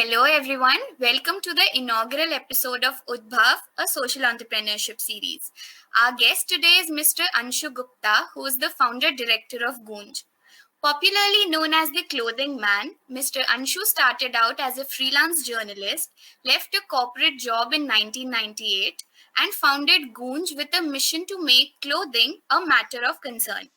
Hello everyone, welcome to the inaugural episode of Udbhav, a social entrepreneurship series. Our guest today is Mr. Anshu Gupta, who is the founder director of Goonj. Popularly known as the clothing man, Mr. Anshu started out as a freelance journalist, left a corporate job in 1998, and founded Goonj with a mission to make clothing a matter of concern.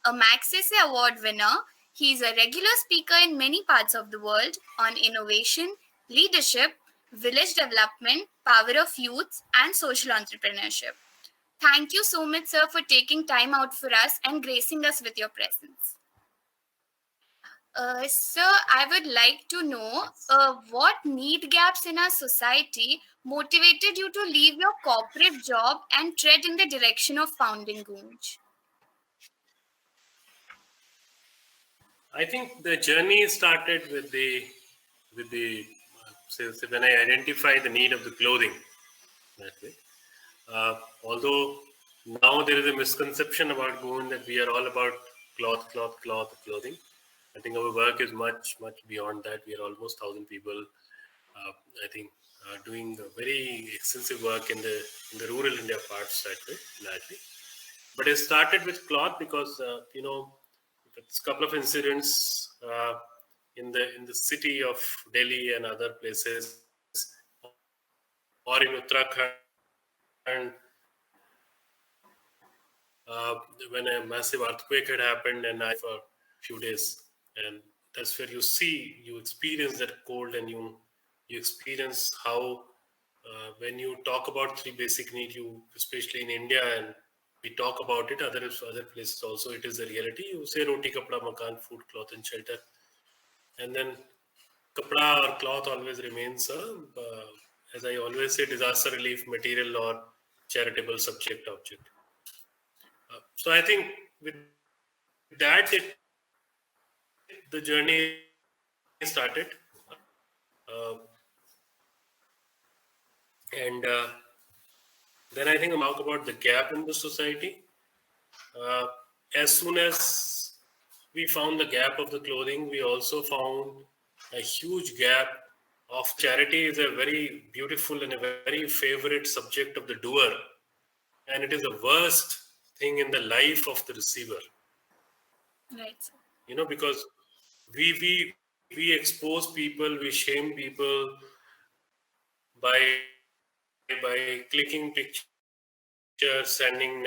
A Magsaysay Award winner, he is a regular speaker in many parts of the world on innovation, leadership, village development, power of youth, and social entrepreneurship. Thank you so much, sir, for taking time out for us and gracing us with your presence. Sir, I would like to know what need gaps in our society motivated you to leave your corporate job and tread in the direction of founding Goonj. I think the journey started with the when I identified the need of the clothing that way. Although now there is a misconception about Goon that we are all about clothing. I think our work is much beyond that. We are almost 1,000 people. I think doing a very extensive work in the rural India parts that way largely. But it started with cloth because it's a couple of incidents in the city of Delhi and other places, or in Uttarakhand, uh, when a massive earthquake had happened, and I for a few days, and that's where you experience that cold, and you experience how when you talk about three basic needs, you especially in India, and we talk about it other places also, it is a reality. You say roti, kapda, makan, food, cloth, and shelter, and then kapda or cloth always remains as I always say, disaster relief material or charitable subject object. So I think with that, the journey started, uh, and then I think I'll talk about the gap in the society. Uh, as soon as we found the gap of the clothing, we also found a huge gap of charity. Is a very beautiful and a very favorite subject of the doer, and it is the worst thing in the life of the receiver. Right, sir. Because we expose people, we shame people by clicking pictures, standing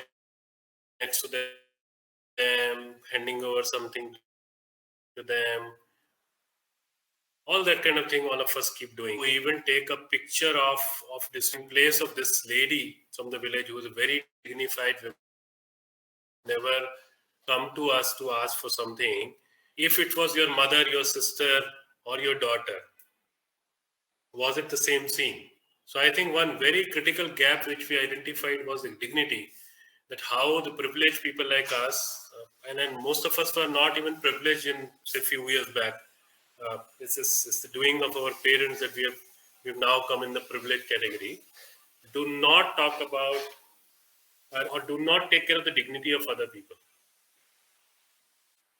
next to them, handing over something to them, all that kind of thing. All of us keep doing. We even take a picture of this in place of this lady from the village who is a very dignified, never come to us to ask for something. If it was your mother, your sister, or your daughter, was it the same scene? So I think one very critical gap which we identified was the dignity, that how the privileged people like us, and then most of us were not even privileged in say few years back. This is the doing of our parents that we've now come in the privileged category. Do not talk about or do not take care of the dignity of other people.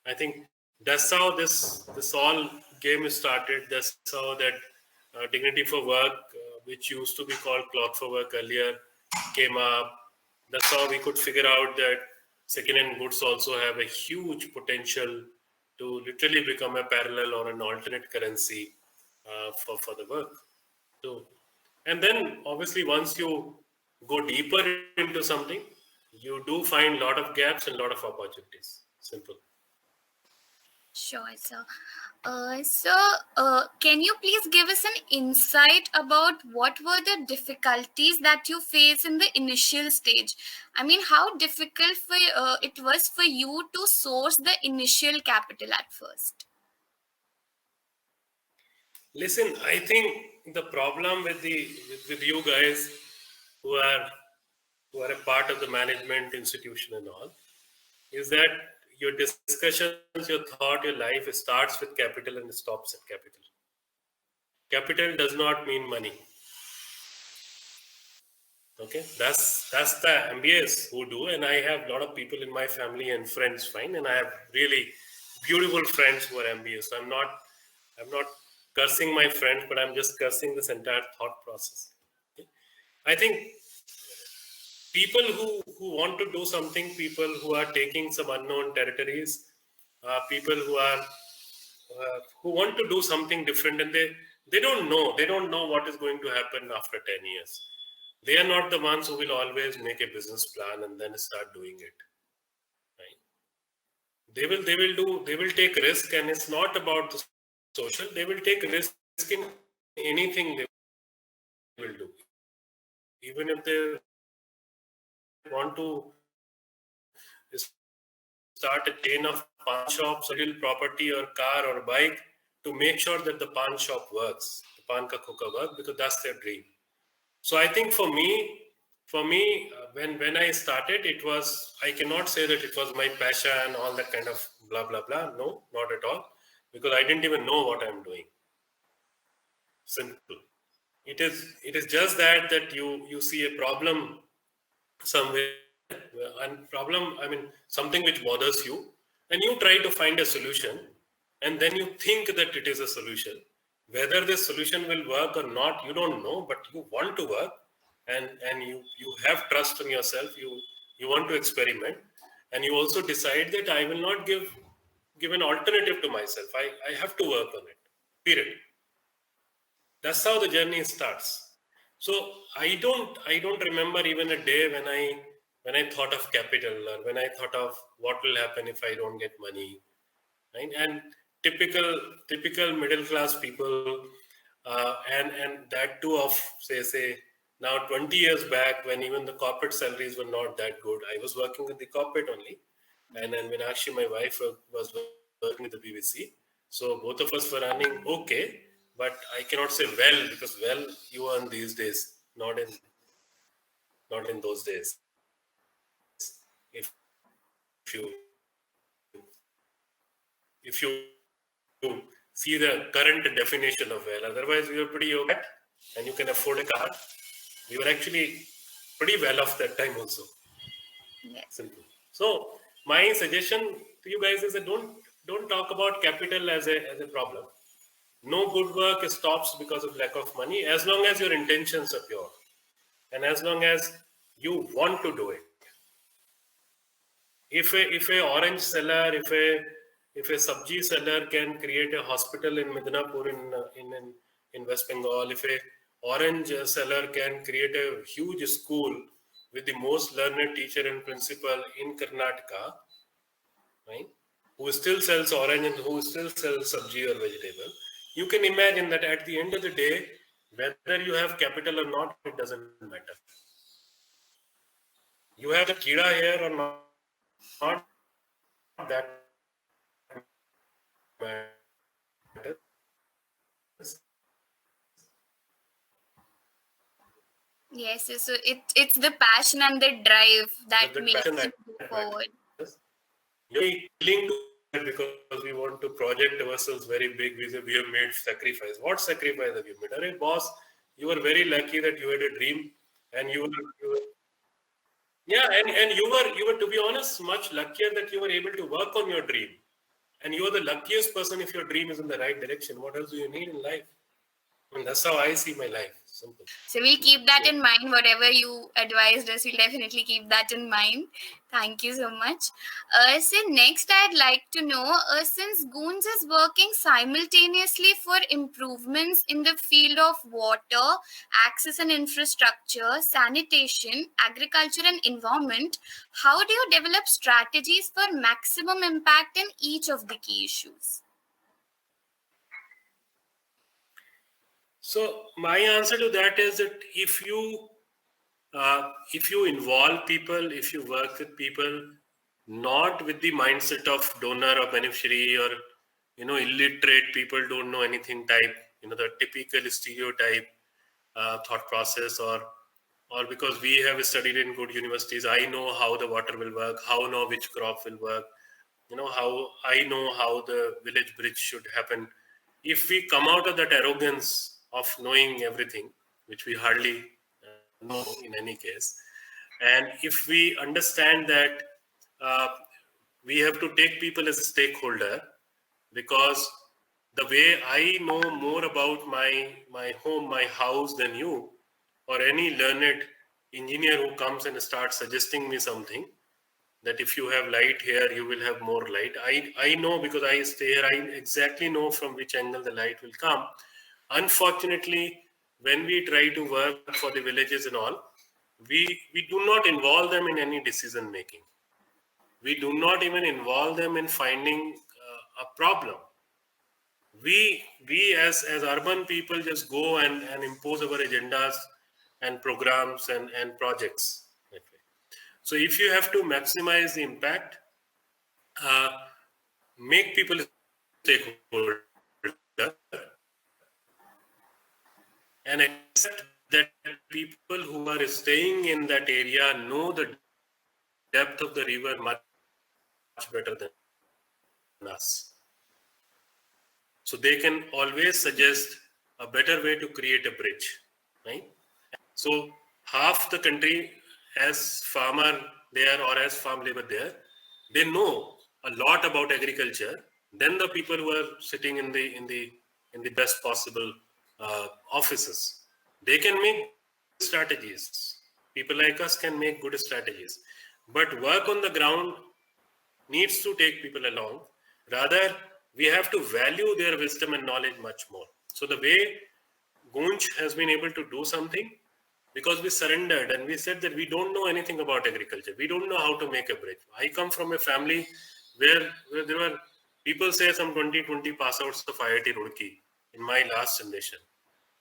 I think that's how this all game is started. That's how that dignity for work, which used to be called cloth for work earlier, came up. That's how we could figure out that second-hand goods also have a huge potential to literally become a parallel or an alternate currency for the work. So, and then obviously once you go deeper into something, you do find a lot of gaps and a lot of opportunities. Simple. Sure, sir. Can you please give us an insight about what were the difficulties that you faced in the initial stage? I mean, how difficult it was for you to source the initial capital at first? Listen, I think the problem with you guys who are a part of the management institution and all is that your discussions, your thought, your life starts with capital and stops at capital. Capital does not mean money. Okay, that's the MBAs who do, and I have a lot of people in my family and friends, fine, and I have really beautiful friends who are MBAs. So I'm not cursing my friends, but I'm just cursing this entire thought process. Okay? I think people who want to do something, people who are taking some unknown territories, people who want to do something different, and they don't know what is going to happen after 10 years. They are not the ones who will always make a business plan and then start doing it. Right? They will take risk, and it's not about the social. They will take risk in anything they will do, even if they want to start a chain of pawn shops, or real property or car or bike, to make sure that the pawn shop works, the pan ka khoka works, because that's their dream. So I think for me, when I started, it was, I cannot say that it was my passion, all that kind of blah blah blah. No, not at all, because I didn't even know what I'm doing. Simple. It is just that you see a problem somewhere, and problem, I mean, something which bothers you, and you try to find a solution, and then you think that it is a solution. Whether this solution will work or not, you don't know, but you want to work, and you have trust in yourself. You want to experiment, and you also decide that I will not give an alternative to myself. I have to work on it. Period. That's how the journey starts. So I don't remember even a day when I thought of capital, or when I thought of what will happen if I don't get money, right? And typical middle class people, and that too of say now 20 years back, when even the corporate salaries were not that good. I was working with the corporate only, and then when actually my wife was working with the BBC, so both of us were earning okay, but I cannot say well, because well you earn these days, not in those days. If you if you see the current definition of well, otherwise we were pretty okay, and you can afford a car. We were actually pretty well off that time also. Yes. Simple. So my suggestion to you guys is that don't talk about capital as a problem. No good work stops because of lack of money, as long as your intentions are pure, and as long as you want to do it. If a orange seller, if a sabji seller can create a hospital in Midnapur in West Bengal, if a orange seller can create a huge school with the most learned teacher and principal in Karnataka, right? Who still sells orange and who still sells sabji or vegetable, you can imagine that at the end of the day, whether you have capital or not, it doesn't matter. You have the kida here or not, that matters. Yes, so it's the passion and the drive that The makes passion you that go forward. matters. You're willing to do it because we want to project ourselves very big. We say we have made sacrifice. What sacrifice have you made? Arey, boss, you were very lucky that you had a dream, and you were yeah, and you were, to be honest, much luckier that you were able to work on your dream. And you are the luckiest person if your dream is in the right direction. What else do you need in life? And that's how I see my life. Simple. So we'll keep that in mind. Whatever you advised us, we'll definitely keep that in mind. Thank you so much. So next, I'd like to know, since Goons is working simultaneously for improvements in the field of water, access and infrastructure, sanitation, agriculture and environment, how do you develop strategies for maximum impact in each of the key issues? So my answer to that is that if you involve people, if you work with people, not with the mindset of donor or beneficiary, or illiterate people, don't know anything type, the typical stereotype thought process, or because we have studied in good universities, I know how the water will work, how know which crop will work, how I know how the village bridge should happen. If we come out of that arrogance of knowing everything, which we hardly know in any case, and if we understand that uh, we have to take people as a stakeholder, because the way I know more about my home, my house than you, or any learned engineer who comes and starts suggesting me something, that if you have light here, you will have more light. I know because I stay here, I exactly know from which angle the light will come. Unfortunately, when we try to work for the villages and all, we do not involve them in any decision making. We do not even involve them in finding a problem. We as urban people just go and impose our agendas and programs and projects. Okay. So if you have to maximize the impact, uh, make people stakeholder and accept that people who are staying in that area know the depth of the river much better than us. So they can always suggest a better way to create a bridge, right? So half the country, as farmer there or as farm labor there, they know a lot about agriculture than the people who are sitting in the best possible offices. They can make strategies. People like us can make good strategies, but work on the ground needs to take people along. Rather, we have to value their wisdom and knowledge much more. So the way Gunj has been able to do something, because we surrendered and we said that we don't know anything about agriculture. We don't know how to make a bridge. I come from a family where there were people say some 2020 pass outs of IIT Roorkee in my last generation.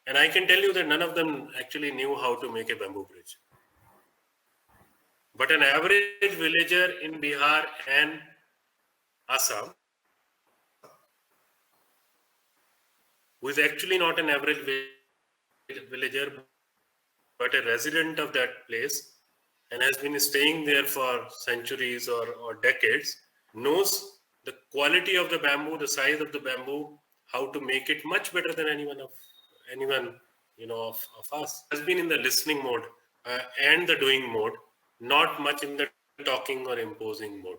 And I can tell you that none of them actually knew how to make a bamboo bridge. But an average villager in Bihar and Assam, who is actually not an average villager, but a resident of that place and has been staying there for centuries or decades, knows the quality of the bamboo, the size of the bamboo, how to make it much better than anyone of us. Has been in the listening mode and the doing mode, not much in the talking or imposing mode.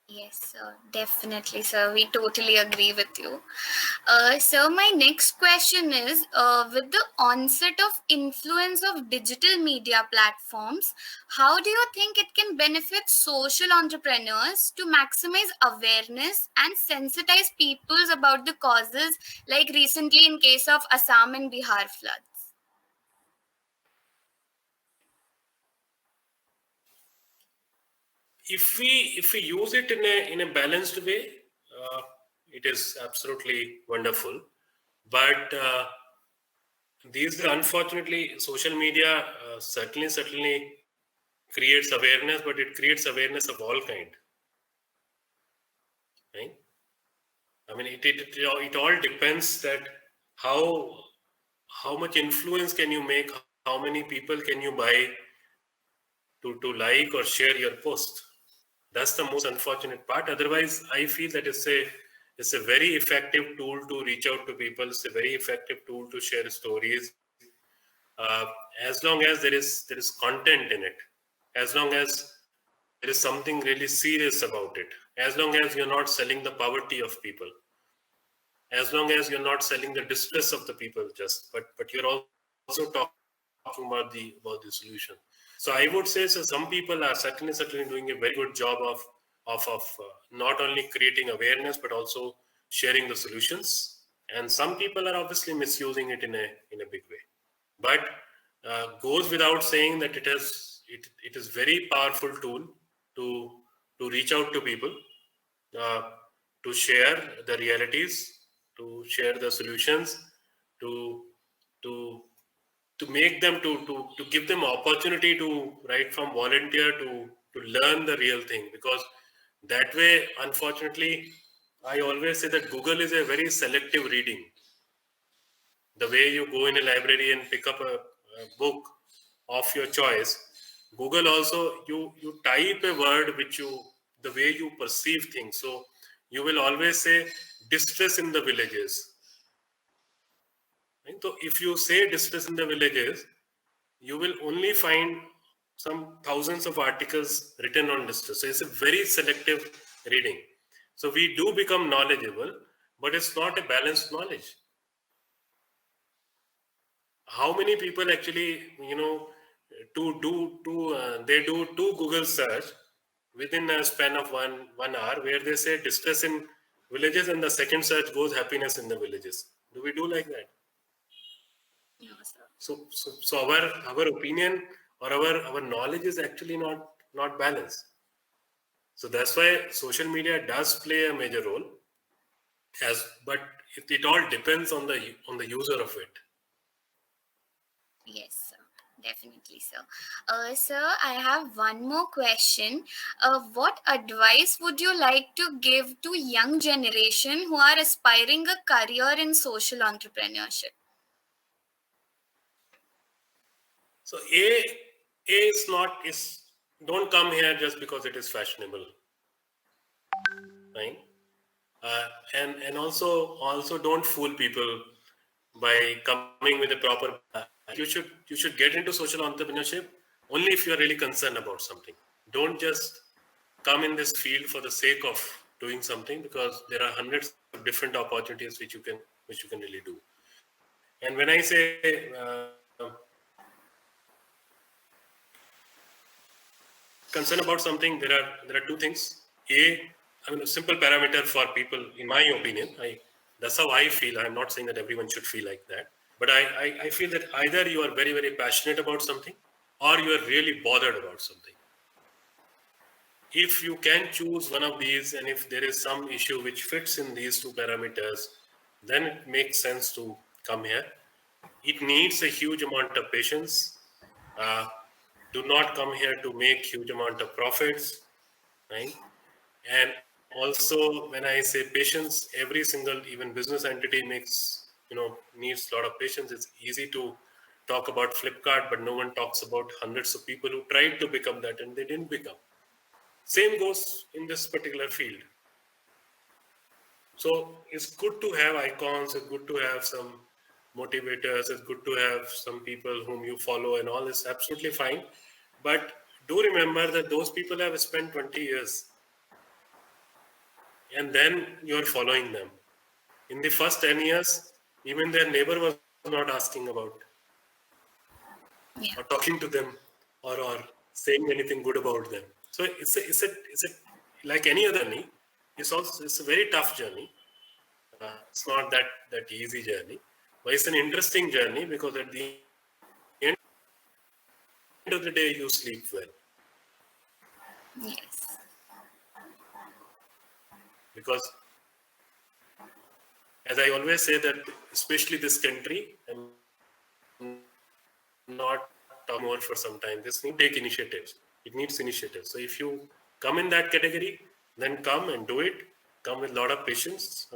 Yes, sir, definitely, sir. We totally agree with you. Sir, my next question is with the onset of influence of digital media platforms, how do you think it can benefit social entrepreneurs to maximize awareness and sensitize peoples about the causes, like recently in case of Assam and Bihar floods? If we use it in a balanced way, it is absolutely wonderful. But these unfortunately social media certainly creates awareness, but it creates awareness of all kind, right? I mean, it all depends that how much influence can you make, how many people can you buy to like or share your post. That's the most unfortunate part. Otherwise, I feel that it's a very effective tool to reach out to people. It's a very effective tool to share stories. Uh, as long as there is content in it, as long as there is something really serious about it, as long as you're not selling the poverty of people, as long as you're not selling the distress of the people, but you're also talking about the solution. So I would say, so some people are certainly doing a very good job of not only creating awareness but also sharing the solutions, and some people are obviously misusing it in a big way. But goes without saying that it is very powerful tool to reach out to people, uh, to share the realities, to share the solutions, to to to make them to give them opportunity to right from volunteer to learn the real thing. Because that way, unfortunately, I always say that Google is a very selective reading. The way you go in a library and pick up a book of your choice, Google also, you type a word which you, the way you perceive things. So you will always say distress in the villages, right? So if you say distress in the villages, you will only find some thousands of articles written on distress. So it's a very selective reading. So we do become knowledgeable, but it's not a balanced knowledge. How many people actually, they do two Google search within a span of one hour, where they say distress in villages, and the second search goes happiness in the villages. Do we do like that? No, sir. So our opinion or our knowledge is actually not balanced. So that's why social media does play a major role, but it all depends on the user of it. Yes, sir. Definitely, sir. Sir, I have one more question. What advice would you like to give to young generation who are aspiring a career in social entrepreneurship? So A is don't come here just because it is fashionable, right? And also don't fool people by coming with a proper. You should get into social entrepreneurship only if you are really concerned about something. Don't just come in this field for the sake of doing something, because there are hundreds of different opportunities which you can really do. And when I say concern about something, there are two things. A simple parameter for people, in my opinion, that's how I feel. I'm not saying that everyone should feel like that, but I feel that either you are very, very passionate about something, or you are really bothered about something. If you can choose one of these, and if there is some issue which fits in these two parameters, then it makes sense to come here. It needs a huge amount of patience. Do not come here to make huge amount of profits, right? And also, when I say patience, every single even business entity needs a lot of patience. It's easy to talk about Flipkart, but no one talks about hundreds of people who tried to become that and they didn't become. Same goes in this particular field. So it's good to have icons, it's good to have some motivators, it's good to have some people whom you follow, and all is absolutely fine. But do remember that those people have spent 20 years, and then you're following them. In the first 10 years, even their neighbor was not asking about or talking to them, or saying anything good about them. So it's a like any other journey. It's a very tough journey. It's not that easy journey, but it's an interesting journey, because at the end of the day, you sleep well. Yes. Because, as I always say, that especially this country, I'm not talking more for some time. This needs to take initiatives. It needs initiatives. So if you come in that category, then come and do it. Come with a lot of patience.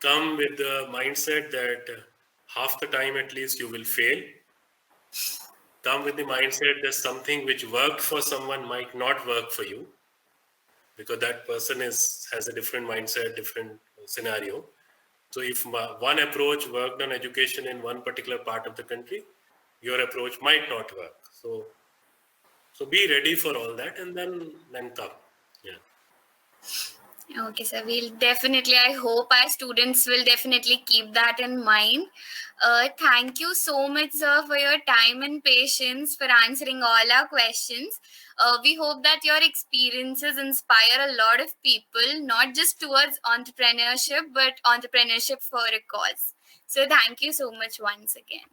Come with the mindset that half the time at least you will fail. Come with the mindset that something which worked for someone might not work for you, because that person has a different mindset, different scenario. So if one approach worked on education in one particular part of the country, your approach might not work. So be ready for all that, and then come. Yeah. Okay, sir. I hope our students will definitely keep that in mind. Thank you so much, sir, for your time and patience for answering all our questions. We hope that your experiences inspire a lot of people, not just towards entrepreneurship, but entrepreneurship for a cause. So, thank you so much once again.